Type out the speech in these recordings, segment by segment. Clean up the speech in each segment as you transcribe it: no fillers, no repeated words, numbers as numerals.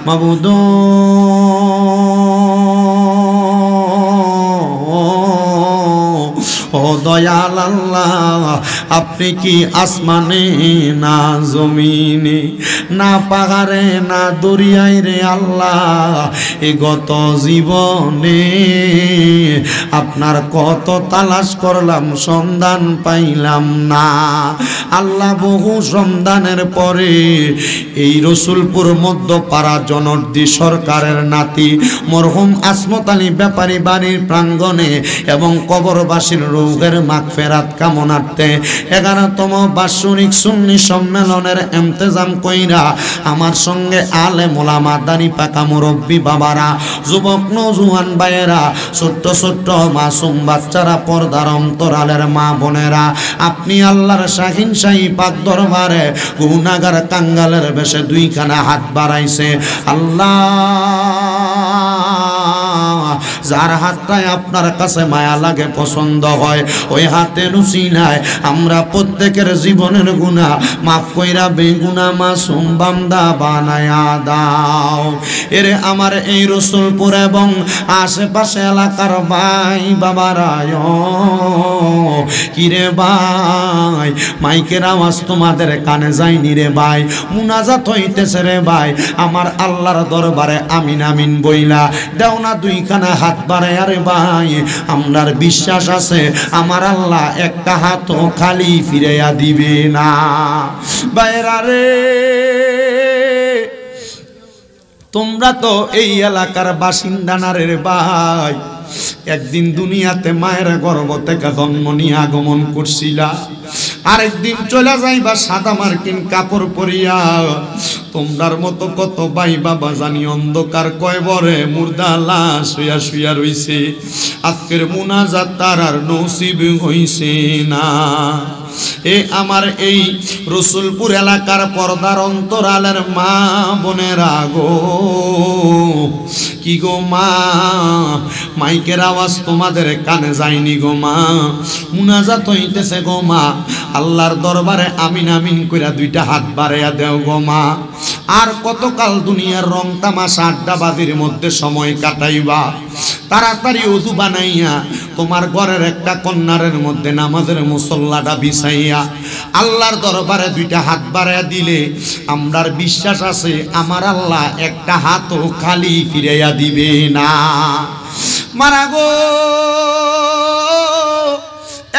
মাবুদ ও দয়াল আল্লাহ, আপনি কি আসমানে না জমিনে না পাহাড়ে না দরিয়ায় রে আল্লাহ, এ গত জীবনে আপনার কত তালাশ করলাম সন্ধান পাইলাম না আল্লাহ। বহু সন্ধানের পরে এই রসুলপুর মধ্যপাড়া জনার্দন সরকারের নাতি মরহুম আসমত আলী ব্যাপারী বাড়ির প্রাঙ্গণে এবং কবরবাসীর রূহের মাগফিরাত কামনার্থে 11তম বাৎসরিক সুন্নি সম্মেলনের ইন্তেজাম কইরা আমার সঙ্গে আলেম ওলামা দাড়ি পাকা মুরব্বী বাবারা, যুবক নওজোয়ান ভাইয়েরা, ছোট্ট ছোট্ট মাসুম বাচ্চারা, পর্দার অন্তরালের মা বোনেরা, আপনি আল্লাহর শাহিন শাহী পাক দরবারে গুনাহগার কাঙ্গালের বেশে দুইখানা হাত বাড়াইছে আল্লাহ। যার হাতটায় আপনার কাছে মায়া লাগে, পছন্দ হয়, ওই হাতের উসিলায় আমরা প্রত্যেকের জীবনের গুনাহ মাফ কইরা বেগুনাহ মাসুম বান্দা বানায়া দাও। এরে আমার এই রসুলপুর এবং আশেপাশে এলাকার ভাই বাবারা, কিরে ভাই মাইকের আওয়াজ তোমাদের কানে যায়নি রে ভাই, মুনাজাত হইতেছে রে ভাই, আমার আল্লাহর দরবারে আমিন আমিন বইলা দেও না দুইখানা হাত বাড়ায় রে ভাই। আমরার বিশ্বাস আছে আমার আল্লাহ একটা হাতও খালি ফিরাইয়া দিবে না। বাইরা রে, তোমরা তো এই এলাকার বাসিন্দা না রে ভাই, একদিন দুনিয়াতে মায়ের গর্ভ থেকে জন্ম নিয়ে আগমন করছিলা, আরেকদিন চলে যাইবা সাদা মার্কিন কাপড় পরিয়া। তোমরার মতো কত ভাই বাবা জানি অন্ধকার কয়বরে মুর্দা লাশ শুয়া শুয়া রইছে, আজকের মুনাজাত তার আর নসিব হইছে না। এ আমার এই রসুলপুর এলাকার পর্দার অন্তরালের মা বোনেরা গো, কি গো মা, মাইকের আওয়াজ তোমাদের কানে যায়নি গো মা, মুনাজাত হইতেছে গো মা, আল্লাহর দরবারে আমিন আমিন কইরা দুইটা হাত বাড়াইয়া দেও গো মা। আর কতকাল দুনিয়ার রং তামাশা আড্ডাবাজির মধ্যে সময় কাটাইবা, তাড়াতাড়ি ওযু বানাইয়া তোমার ঘরের একটা কন্যারের মধ্যে নামাজের মুসল্লাটা বিছাইয়া আল্লাহর দরবারে দুইটা হাত বাড়াইয়া দিলে আমরার বিশ্বাস আছে আমার আল্লাহ একটা হাতও খালি ফিরাইয়া দিবে না। মারা গো,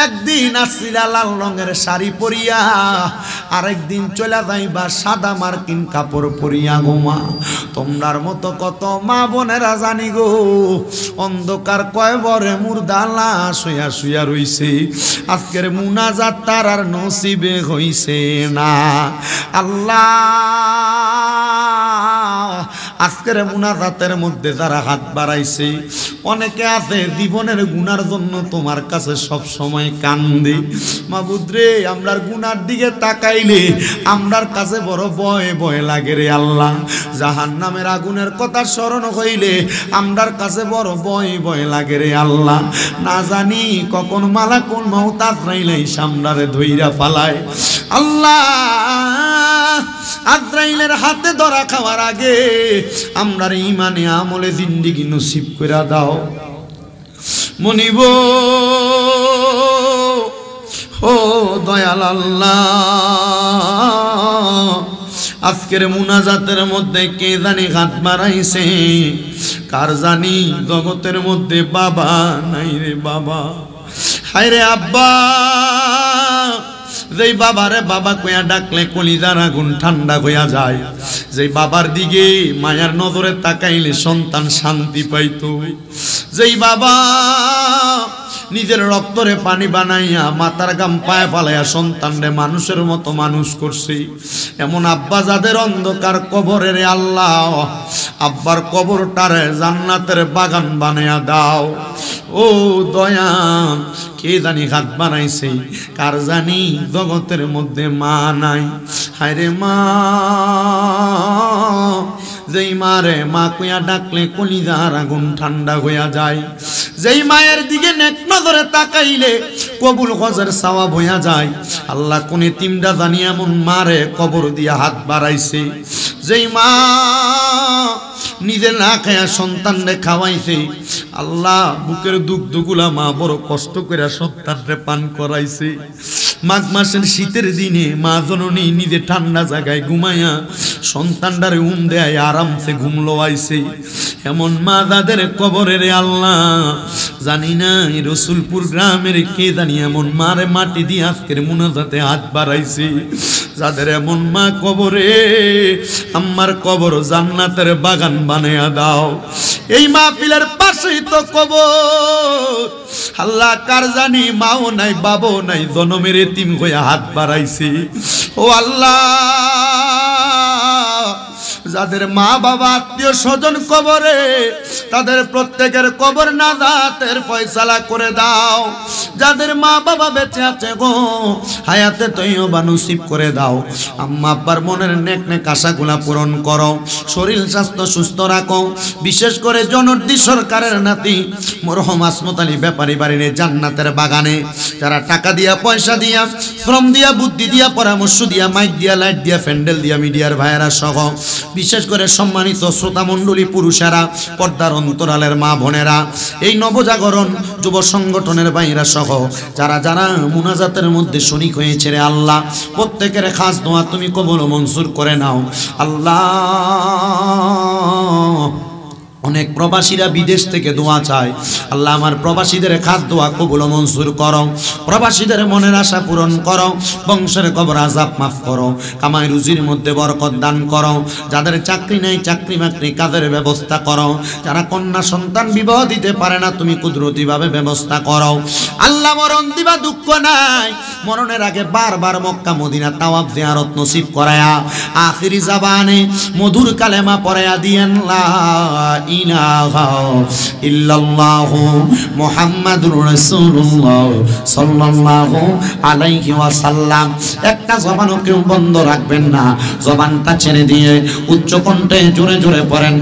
একদিন আসছিলা লাল রঙের শাড়ি পরিয়া, আরেকদিন চলে যাইবা সাদা মার্কিন কাপড় পরিয়া গো মা। তোমরার মতো কত মা বোনেরা জানি গো অন্ধকার কয়বরে মুর্দা লাশ শুয়া শুয়া রইছে, আজকের মুনাজাত তার আর নসিবে হইছে না। আল্লাহ আজকের মুনাজাতের মধ্যে যারা হাত বাড়াইছে, অনেকে আছে জীবনের গুনার জন্য তোমার কাছে সব সময় কান্দে। মাবুদ রে, আমরার গুনার দিকে তাকাইলে আমরার কাছে বড় ভয় ভয় লাগে রে আল্লাহ। জাহান্নামের আগুনের কথা স্মরণ হইলে আমরার কাছে বড় ভয় ভয় লাগে রে আল্লাহ। না জানি কখন মালাকুল মউত আজরাইল সামরারে ধইরা ফালায়। আল্লাহ আজরাইলের হাতে ধরা খাওয়ার আগে আমরার ইমানে আমলে জিন্দেগি নসিব কইরা দাও। মনিব ও দয়াল আল্লাহ, আজকের মুনাজাতের মধ্যে কে জানি হাত বাড়াইছে, কার জানি জগতের মধ্যে বাবা নাই রে বাবা। হায় রে আব্বা, যেই বাবারে বাবা কইয়া ডাকলে কলিজার আগুন ঠান্ডা হইয়া যায়, যেই বাবার দিকে মায়ার নজরে তাকাইলে সন্তান শান্তি পাইতো, যেই বাবা নিজের রক্তরে পানি বানাইয়া মাথার গাম পায়ে ফালাইয়া সন্তানরে মানুষের মতো মানুষ করছে, এমন আব্বা যাদের অন্ধকার কবরে রে আল্লাহ, আব্বার কবরটারে জান্নাতের বাগান বানাইয়া দাও। ও দয়াল, কে জানি হাত বানাইছে, কার জানি জগতের মধ্যে মা নাই। হায় রে মা, যেই মারে মা কইয়া ডাকলে কলিজার আগুন ঠান্ডা হইয়া যায়, যেই মায়ের দিকে নেক নজরে তাকাইলে কবুল হজের সওয়াব হইয়া যায়। আল্লাহ কোন এতিমটা জানি এমন মারে কবর দিয়া হাত বাড়াইছে, যেই মা নিজে না খায়া সন্তানরে খাওয়াইছে। আল্লাহ বুকের দুগ্ধগুলা মা বড় কষ্ট করে সন্তানরে পান করাইছে। মাঘ মাসের শীতের দিনে মা জননী নিজে ঠান্ডা জায়গায় ঘুমাইয়া সন্তানটারে দেয় আরামসে ঘুম লোয়াইছে। এমন মা যাদের কবরের আল্লাহ জানি না রসুলপুর গ্রামের কে জানি এমন মারে মাটি দিয়ে আজকের মুনাজাতে হাত বাড়াইছে। যাদের এমন মা কবরে, আমার কবর জান্নাতের বাগান বানায়া দাও। এই মাহফিলের পাশেই তো কবর। আল্লাহ কার জানি মাও নাই বাবাও নাই, জনমের এতিম হয়ে হাত বাড়াইছে। ও আল্লাহ, যাদের মা বাবা আত্মীয় স্বজন কবরে, তাদের প্রত্যেকের কবর নাজাতের ফয়সালা করে দাও। যাদের মা বাবা বেঁচে আছে গো, হায়াতে তৈয়বা নসিব করে দাও। আম্মা আব্বার মনের নেক নেক আশাগুলা পূরণ করো, শরীর স্বাস্থ্য সুস্থ রাখো। বিশেষ করে জনর্দি সরকারের নাতি মরহুম আসমত আলী ব্যাপারী বাড়ির জান্নাতের বাগানে যারা টাকা দিয়া, পয়সা দিয়া, শ্রম দিয়া, বুদ্ধি দিয়া, পরামর্শ দিয়া, মাইক দিয়া, লাইট দিয়া, প্যান্ডেল দিয়া, মিডিয়ার ভাইয়েরা সহ বিশেষ করে সম্মানিত শ্রোতা মণ্ডলী, পুরুষেরা, পর্দার অন্তরালের মা বোনেরা, এই নবজাগরণ যুব সংগঠনের ভাইয়েরা সহ যারা যারা মুনাজাতের মধ্যে শরিক হয়েছে রে আল্লাহ, প্রত্যেকের খাস দোয়া তুমি কবুল মঞ্জুর করে নাও আল্লাহ। অনেক প্রবাসীরা বিদেশ থেকে দোয়া চায়, আল্লাহ আমার প্রবাসীদের খাস দোয়া কবুল মঞ্জুর করো। প্রবাসীদের মনের আশা পূরণ করো, বংশের কবর আযাব মাফ করো, কামাই রুজির মধ্যে বরকত দান করো। যাদের চাকরি নেই চাকরি বাকরি কাজের ব্যবস্থা করো। যারা কন্যা সন্তান বিবাহ দিতে পারে না তুমি কুদরতিভাবে ব্যবস্থা করো। আল্লাহ মরণ দিবা দুঃখ নাই, মরণের আগে বারবার মক্কা মদিনা তাওয়াফ জিয়ারত নসিব করায়া আখিরি জাবানে মধুর কালেমা পড়ায়া দিয়েন লা ইলাহা ইল্লাল্লাহু মুহাম্মাদুর রাসূলুল্লাহ সাল্লাল্লাহু আলাইহি ওয়াসাল্লাম। একটা জবানও কেউ বন্ধ রাখবেন না, জবানটা ছেড়ে দিয়ে উচ্চ কণ্ঠে জোরে জোরে পড়েন।